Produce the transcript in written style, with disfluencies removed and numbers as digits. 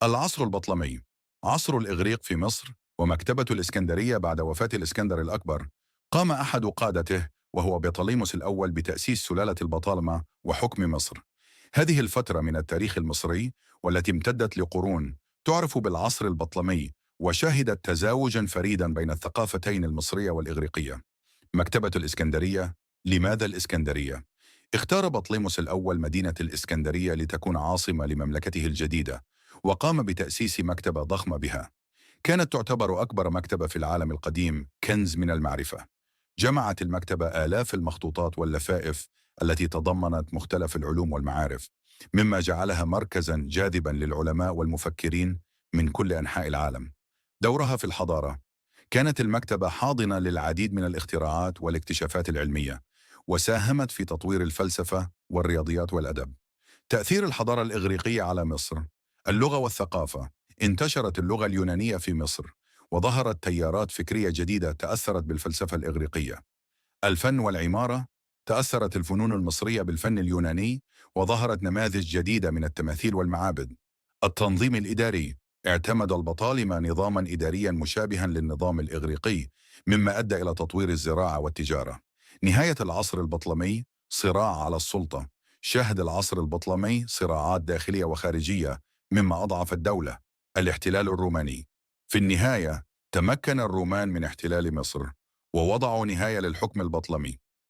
العصر البطلمي، عصر الإغريق في مصر ومكتبة الإسكندرية بعد وفاة الإسكندر الأكبر. قام أحد قادته وهو بطليموس الأول بتأسيس سلالة البطالمة وحكم مصر. هذه الفترة من التاريخ المصري والتي امتدت لقرون تعرف بالعصر البطلمي، وشهدت تزاوجا فريدا بين الثقافتين المصرية والإغريقية. مكتبة الإسكندرية. لماذا الإسكندرية؟ اختار بطليموس الأول مدينة الإسكندرية لتكون عاصمة لمملكته الجديدة، وقام بتأسيس مكتبة ضخمة بها. كانت تعتبر أكبر مكتبة في العالم القديم، كنز من المعرفة. جمعت المكتبة آلاف المخطوطات واللفائف التي تضمنت مختلف العلوم والمعارف، مما جعلها مركزا جاذبا للعلماء والمفكرين من كل أنحاء العالم. دورها في الحضارة. كانت المكتبة حاضنة للعديد من الاختراعات والاكتشافات العلمية، وساهمت في تطوير الفلسفة والرياضيات والأدب. تأثير الحضارة الإغريقية على مصر. اللغة والثقافة. انتشرت اللغة اليونانية في مصر، وظهرت تيارات فكرية جديدة تأثرت بالفلسفة الإغريقية. الفن والعمارة. تأثرت الفنون المصرية بالفن اليوناني، وظهرت نماذج جديدة من التماثيل والمعابد. التنظيم الإداري. اعتمد البطالمة نظاما إداريا مشابها للنظام الإغريقي، مما أدى إلى تطوير الزراعة والتجارة. نهاية العصر البطلمي. صراع على السلطة. شهد العصر البطلمي صراعات داخلية وخارجية، مما أضعف الدولة. الاحتلال الروماني. في النهاية تمكن الرومان من احتلال مصر، ووضعوا نهاية للحكم البطلمي.